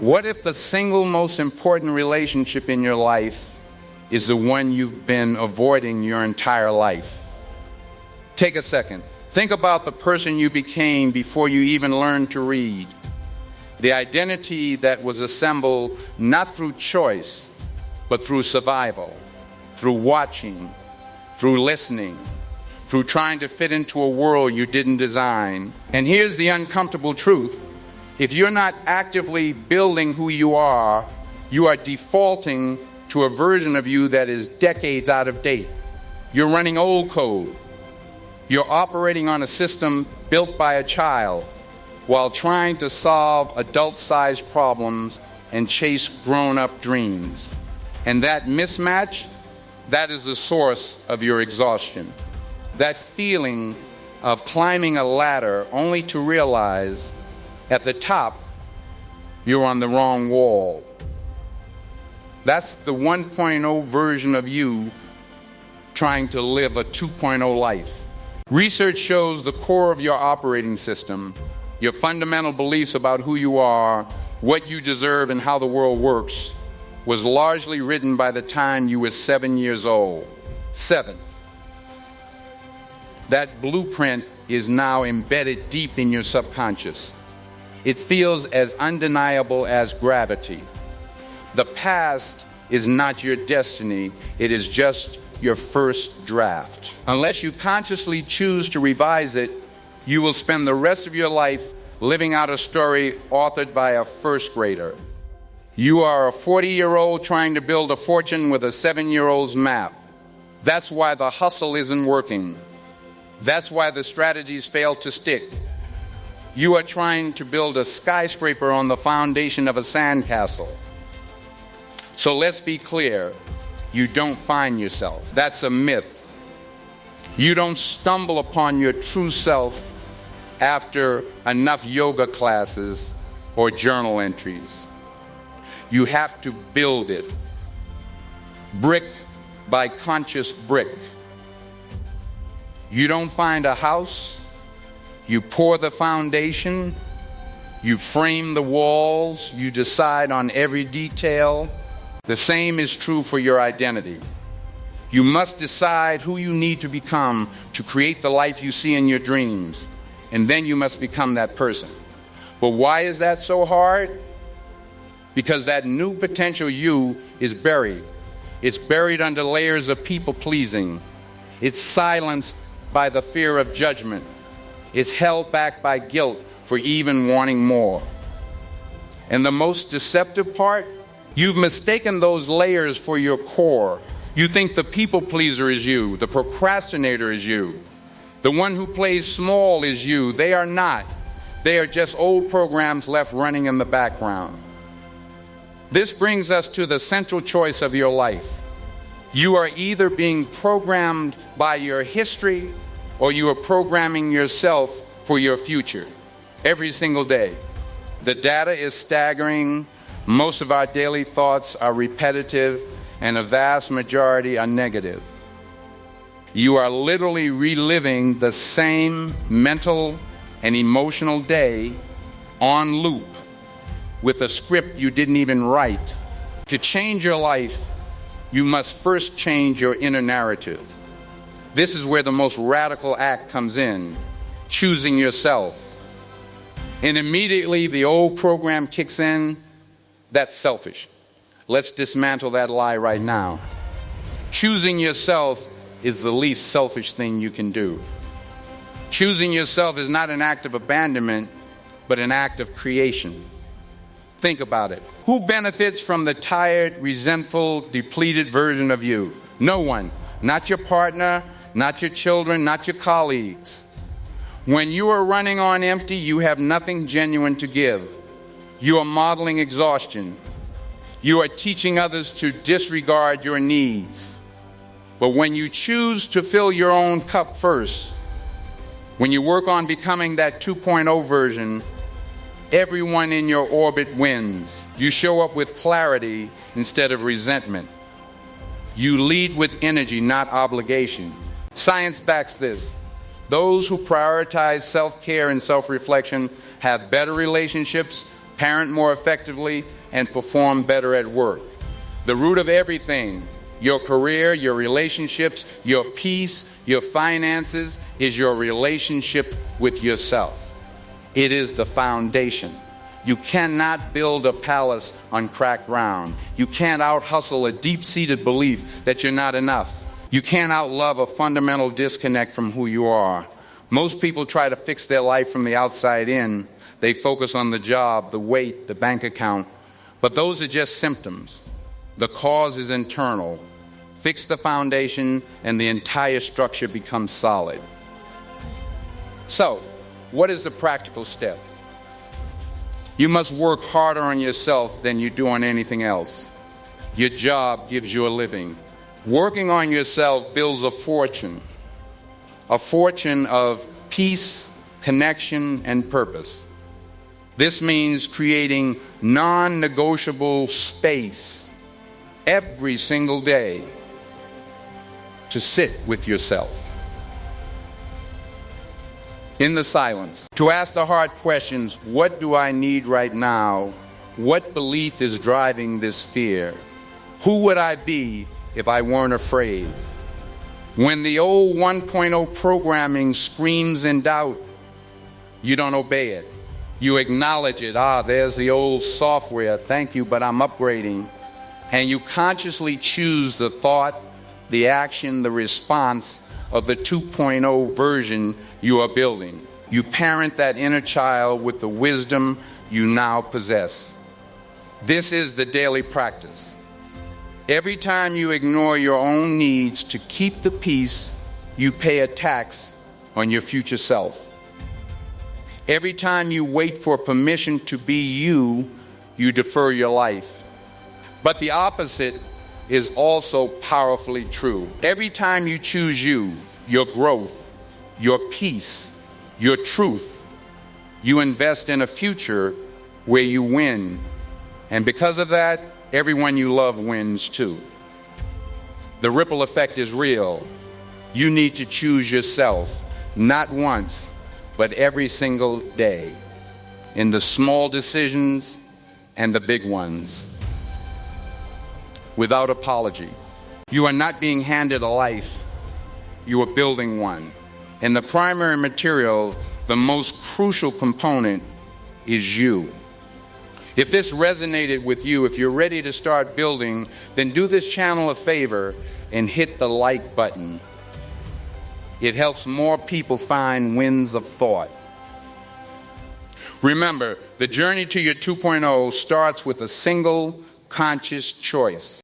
What if the single most important relationship in your life is the one you've been avoiding your entire life? Take a second. Think about the person you became before you even learned to read. The identity that was assembled not through choice, but through survival, through watching, through listening, through trying to fit into a world you didn't design. And here's the uncomfortable truth. If you're not actively building who you are defaulting to a version of you that is decades out of date. You're running old code. You're operating on a system built by a child while trying to solve adult-sized problems and chase grown-up dreams. And that mismatch, that is the source of your exhaustion. That feeling of climbing a ladder only to realize at the top, you're on the wrong wall. That's the 1.0 version of you trying to live a 2.0 life. Research shows the core of your operating system, your fundamental beliefs about who you are, what you deserve, and how the world works, was largely written by the time you were 7 years old. 7. That blueprint is now embedded deep in your subconscious. It feels as undeniable as gravity. The past is not your destiny, it is just your first draft. Unless you consciously choose to revise it, you will spend the rest of your life living out a story authored by a first grader. You are a 40-year-old trying to build a fortune with a 7-year-old's map. That's why the hustle isn't working. That's why the strategies fail to stick. You are trying to build a skyscraper on the foundation of a sandcastle. So let's be clear, you don't find yourself. That's a myth. You don't stumble upon your true self after enough yoga classes or journal entries. You have to build it, brick by conscious brick. You don't find a house. You pour the foundation, you frame the walls, you decide on every detail. The same is true for your identity. You must decide who you need to become to create the life you see in your dreams, and then you must become that person. But why is that so hard? Because that new potential you is buried. It's buried under layers of people-pleasing. It's silenced by the fear of judgment. It's held back by guilt for even wanting more. And the most deceptive part, you've mistaken those layers for your core. You think the people pleaser is you, the procrastinator is you, the one who plays small is you. They are not. They are just old programs left running in the background. This brings us to the central choice of your life. You are either being programmed by your history or you are programming yourself for your future every single day. The data is staggering. Most of our daily thoughts are repetitive, and a vast majority are negative. You are literally reliving the same mental and emotional day on loop with a script you didn't even write. To change your life, you must first change your inner narrative. This is where the most radical act comes in, choosing yourself. And immediately the old program kicks in. That's selfish. Let's dismantle that lie right now. Choosing yourself is the least selfish thing you can do. Choosing yourself is not an act of abandonment, but an act of creation. Think about it. Who benefits from the tired, resentful, depleted version of you? No one. Not your partner, not your children, not your colleagues. When you are running on empty, you have nothing genuine to give. You are modeling exhaustion. You are teaching others to disregard your needs. But when you choose to fill your own cup first, when you work on becoming that 2.0 version, everyone in your orbit wins. You show up with clarity instead of resentment. You lead with energy, not obligation. Science backs this. Those who prioritize self-care and self-reflection have better relationships, parent more effectively, and perform better at work. The root of everything, your career, your relationships, your peace, your finances, is your relationship with yourself. It is the foundation. You cannot build a palace on cracked ground. You can't out-hustle a deep-seated belief that you're not enough. You can't outlove a fundamental disconnect from who you are. Most people try to fix their life from the outside in. They focus on the job, the weight, the bank account. But those are just symptoms. The cause is internal. Fix the foundation and the entire structure becomes solid. So, what is the practical step? You must work harder on yourself than you do on anything else. Your job gives you a living. Working on yourself builds a fortune of peace, connection, and purpose. This means creating non-negotiable space every single day to sit with yourself in the silence, to ask the hard questions. What do I need right now? What belief is driving this fear? Who would I be if I weren't afraid? When the old 1.0 programming screams in doubt, you don't obey it. You acknowledge it. There's the old software. Thank you, but I'm upgrading. And you consciously choose the thought, the action, the response of the 2.0 version you are building. You parent that inner child with the wisdom you now possess. This is the daily practice. Every time you ignore your own needs to keep the peace, you pay a tax on your future self. Every time you wait for permission to be you, you defer your life. But the opposite is also powerfully true. Every time you choose you, your growth, your peace, your truth, you invest in a future where you win. And because of that, everyone you love wins too. The ripple effect is real. You need to choose yourself, not once, but every single day, in the small decisions and the big ones. Without apology. You are not being handed a life, you are building one. And the primary material, the most crucial component, is you. If this resonated with you, if you're ready to start building, then do this channel a favor and hit the like button. It helps more people find winds of thought. Remember, the journey to your 2.0 starts with a single conscious choice.